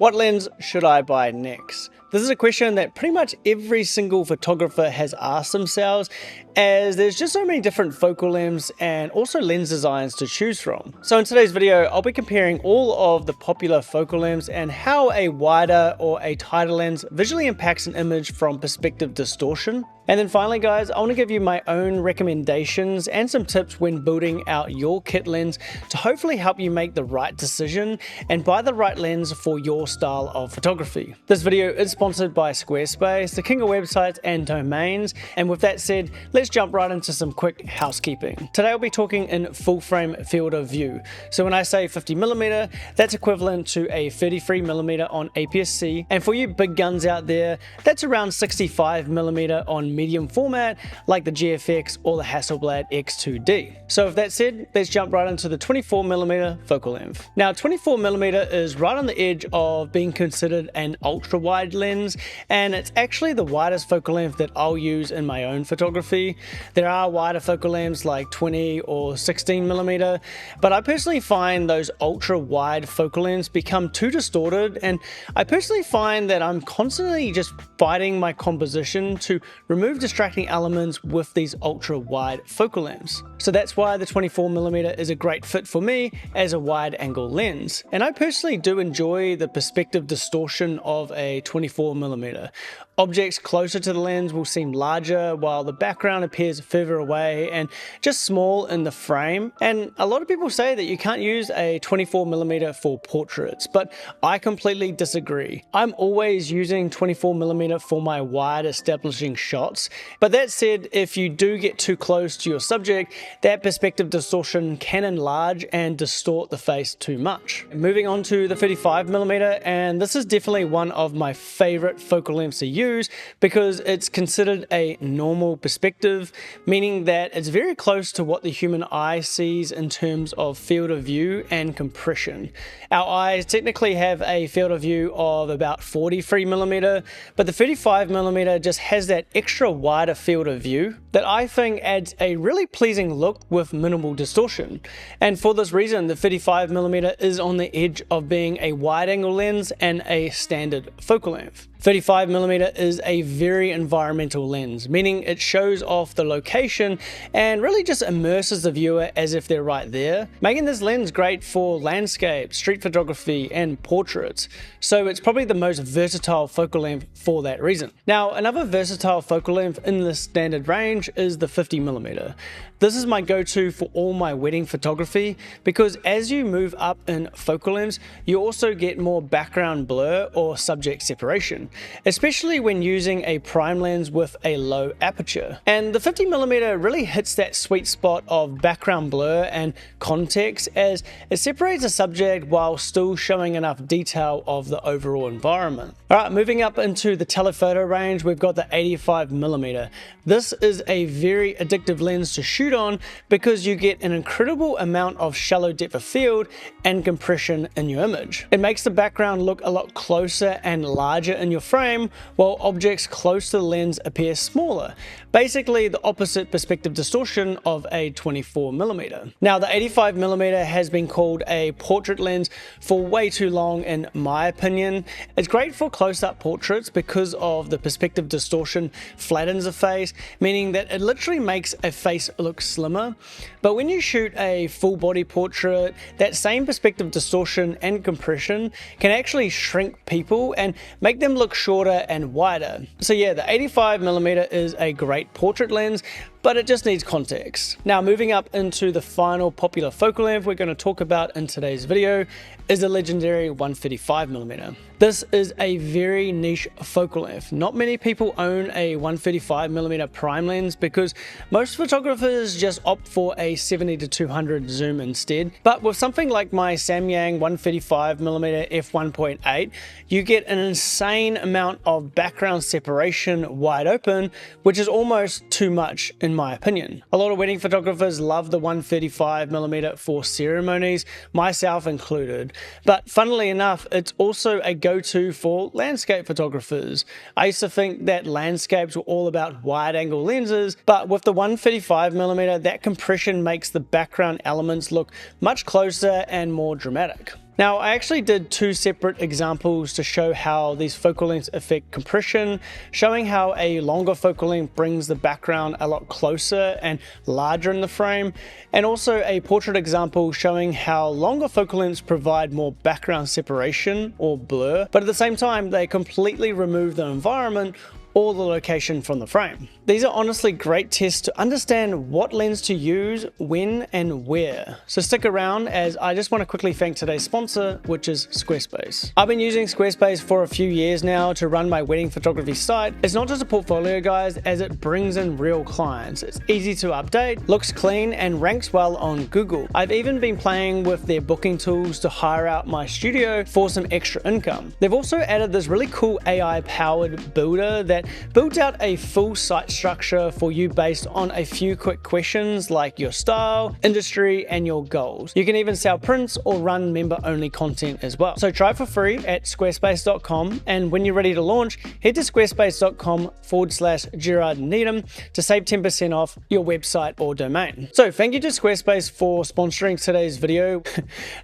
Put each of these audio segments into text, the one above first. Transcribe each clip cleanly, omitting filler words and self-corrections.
What lens should I buy next? This is a question that pretty much every single photographer has asked themselves, as there's just so many different focal lengths and also lens designs to choose from. So in today's video, I'll be comparing all of the popular focal lengths and how a wider or a tighter lens visually impacts an image from perspective distortion. And then finally guys, I want to give you my own recommendations and some tips when building out your kit lens to hopefully help you make the right decision and buy the right lens for your style of photography. This video is sponsored by Squarespace, the king of websites and domains. And with that said, let's jump right into some quick housekeeping. Today I'll be talking in full frame field of view. So when I say 50mm, that's equivalent to a 33mm on APS-C. And for you big guns out there, that's around 65mm on medium format like the GFX or the Hasselblad X2D. So with that said, let's jump right into the 24mm focal length. Now 24mm is right on the edge of being considered an ultra wide lens, and it's actually the widest focal length that I'll use in my own photography. There are wider focal lengths like 20 or 16mm, but I personally find those ultra wide focal lengths become too distorted, and I personally find that I'm constantly just fighting my composition to remove distracting elements with these ultra wide focal lengths. So that's why the 24mm is a great fit for me as a wide angle lens. And I personally do enjoy the perspective distortion of a 24mm. Objects closer to the lens will seem larger while the background appears further away and just small in the frame. And a lot of people say that you can't use a 24mm for portraits, but I completely disagree. I'm always using 24mm for my wide establishing shots. But that said, if you do get too close to your subject, that perspective distortion can enlarge and distort the face too much. Moving on to the 35mm, and this is definitely one of my favorite focal lengths to use because it's considered a normal perspective, meaning that it's very close to what the human eye sees in terms of field of view and compression. Our eyes technically have a field of view of about 43mm, but the 35mm just has that extra wider field of view that I think adds a really pleasing look with minimal distortion. And for this reason, the 35mm is on the edge of being a wide angle lens and a standard focal length. 35mm is a very environmental lens, meaning it shows off the location and really just immerses the viewer as if they're right there, making this lens great for landscape, street photography, and portraits. So it's probably the most versatile focal length for that reason. Now, another versatile focal length in the standard range is the 50mm. This is my go-to for all my wedding photography because as you move up in focal lengths, you also get more background blur or subject separation, especially when using a prime lens with a low aperture. And the 50mm really hits that sweet spot of background blur and context as it separates the subject while still showing enough detail of the overall environment. Alright, moving up into the telephoto range, we've got the 85mm. This is a very addictive lens to shoot on because you get an incredible amount of shallow depth of field and compression in your image. It makes the background look a lot closer and larger in your frame, while objects close to the lens appear smaller. Basically the opposite perspective distortion of a 24mm. Now the 85mm has been called a portrait lens for way too long in my opinion. It's great for close-up portraits because of the perspective distortion flattens the face, meaning that it literally makes a face look slimmer. But when you shoot a full body portrait, that same perspective distortion and compression can actually shrink people and make them look shorter and wider. So yeah, the 85mm is a great portrait lens, but it just needs context. Now moving up into the final popular focal length we're going to talk about in today's video is the legendary 135mm. This is a very niche focal length. Not many people own a 135mm prime lens because most photographers just opt for a 70-200 zoom instead. But with something like my Samyang 135mm f1.8, you get an insane amount of background separation wide open, which is almost too much in my opinion. A lot of wedding photographers love the 135mm for ceremonies, myself included. But funnily enough, it's also a go-to for landscape photographers. I used to think that landscapes were all about wide angle lenses, but with the 135mm, that compression makes the background elements look much closer and more dramatic. Now, I actually did two separate examples to show how these focal lengths affect compression, showing how a longer focal length brings the background a lot closer and larger in the frame, and also a portrait example showing how longer focal lengths provide more background separation or blur, but at the same time they completely remove the environment or the location from the frame. These are honestly great tests to understand what lens to use, when and where. So stick around, as I just want to quickly thank today's sponsor, which is Squarespace. I've been using Squarespace for a few years now to run my wedding photography site. It's not just a portfolio, guys, as it brings in real clients. It's easy to update, looks clean, and ranks well on Google. I've even been playing with their booking tools to hire out my studio for some extra income. They've also added this really cool AI-powered builder that builds out a full site structure for you based on a few quick questions like your style, industry, and your goals. You can even sell prints or run member-only content as well. So try for free at squarespace.com, and when you're ready to launch, head to squarespace.com/Gerard Needham to save 10% off your website or domain. So thank you to Squarespace for sponsoring today's video.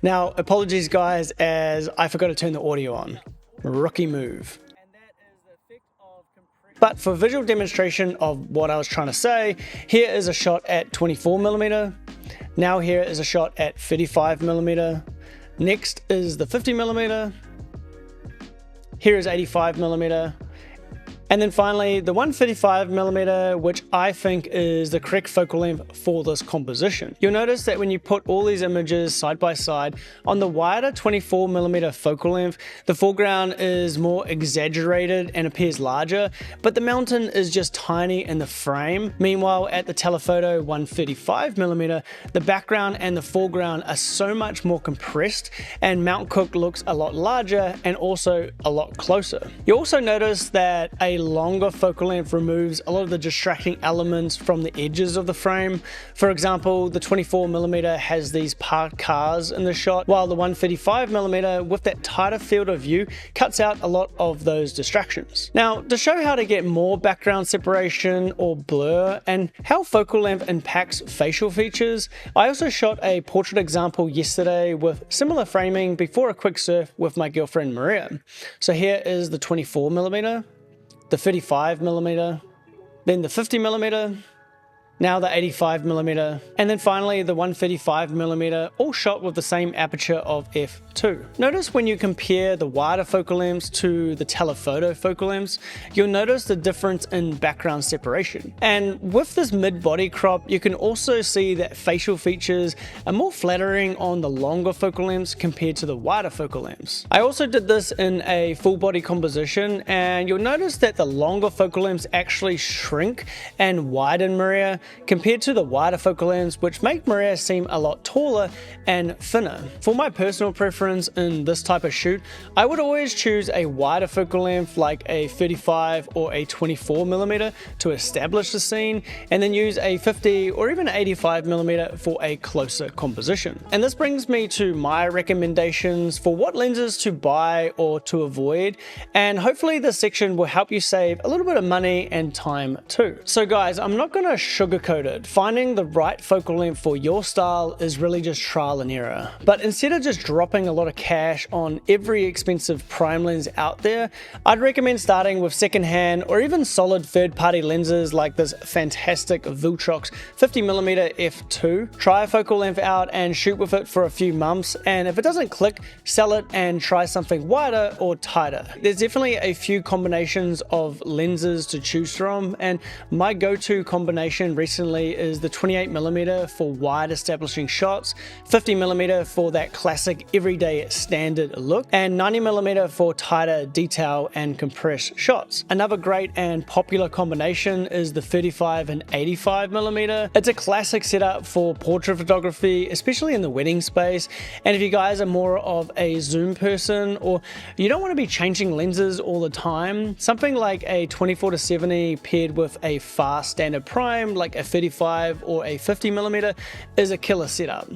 Now, apologies guys, as I forgot to turn the audio on. Rookie move. But for visual demonstration of what I was trying to say, here is a shot at 24mm. Now here is a shot at 35mm. Next is the 50mm. Here is 85mm. And then finally the 135mm, which I think is the correct focal length for this composition. You'll notice that when you put all these images side by side, on the wider 24mm focal length, the foreground is more exaggerated and appears larger, but the mountain is just tiny in the frame. Meanwhile, at the telephoto 135mm, the background and the foreground are so much more compressed, and Mount Cook looks a lot larger and also a lot closer. You also notice that a longer focal length removes a lot of the distracting elements from the edges of the frame. For example, the 24mm has these parked cars in the shot, while the 135mm with that tighter field of view cuts out a lot of those distractions. Now, to show how to get more background separation or blur and how focal length impacts facial features, I also shot a portrait example yesterday with similar framing before a quick surf with my girlfriend Maria. So here is the 24mm, the 35mm, then the 50mm, now the 85mm, and then finally the 135mm, all shot with the same aperture of f2. Notice when you compare the wider focal lengths to the telephoto focal lengths, you'll notice the difference in background separation. And with this mid-body crop, you can also see that facial features are more flattering on the longer focal lengths compared to the wider focal lengths. I also did this in a full body composition, and you'll notice that the longer focal lengths actually shrink and widen Maria compared to the wider focal lengths, which make Maria seem a lot taller and thinner. For my personal preference in this type of shoot, I would always choose a wider focal length like a 35 or a 24mm to establish the scene, and then use a 50 or even 85mm for a closer composition. And this brings me to my recommendations for what lenses to buy or to avoid, and hopefully this section will help you save a little bit of money and time too. So guys, I'm not going to sugarcoat it. Finding the right focal length for your style is really just trial and error. But instead of just dropping a lot of cash on every expensive prime lens out there, I'd recommend starting with secondhand or even solid third-party lenses like this fantastic Viltrox 50mm f2. Try a focal length out and shoot with it for a few months, and if it doesn't click, sell it and try something wider or tighter. There's definitely a few combinations of lenses to choose from, and my go-to combination recently is the 28mm for wide establishing shots, 50mm for that classic everyday standard look, and 90mm for tighter detail and compressed shots. Another great and popular combination is the 35 and 85mm. It's a classic setup for portrait photography, especially in the wedding space, and if you guys are more of a zoom person or you don't want to be changing lenses all the time, something like a 24-70 paired with a fast standard prime like like a 35 or a 50mm is a killer setup.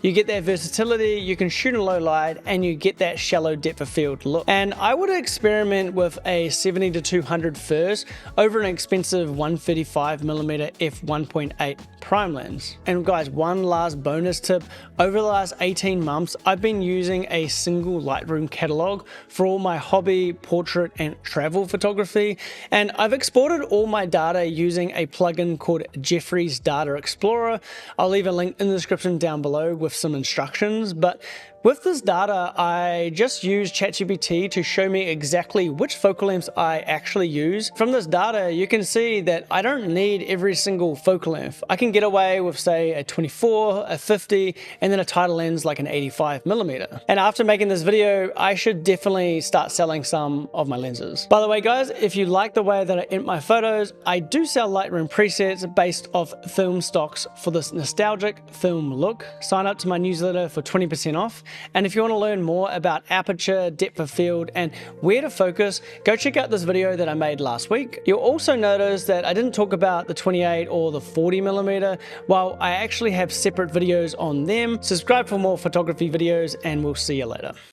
You get that versatility, you can shoot in low light, and you get that shallow depth of field look. And I would experiment with a 70-200 first over an expensive 135mm f1.8 prime lens. And guys, one last bonus tip, over the last 18 months I've been using a single Lightroom catalog for all my hobby, portrait and travel photography, and I've exported all my data using a plugin called Jeffrey's Data Explorer. I'll leave a link in the description down below with some instructions, but with this data, I just used ChatGPT to show me exactly which focal lengths I actually use. From this data, you can see that I don't need every single focal length. I can get away with, say, a 24, a 50, and then a tighter lens like an 85mm. And after making this video, I should definitely start selling some of my lenses. By the way, guys, if you like the way that I edit my photos, I do sell Lightroom presets based off film stocks for this nostalgic film look. Sign up to my newsletter for 20% off. And if you want to learn more about aperture, depth of field, and where to focus, go check out this video that I made last week. You'll also notice that I didn't talk about the 28 or the 40mm. Well, I actually have separate videos on them. Subscribe for more photography videos, and we'll see you later.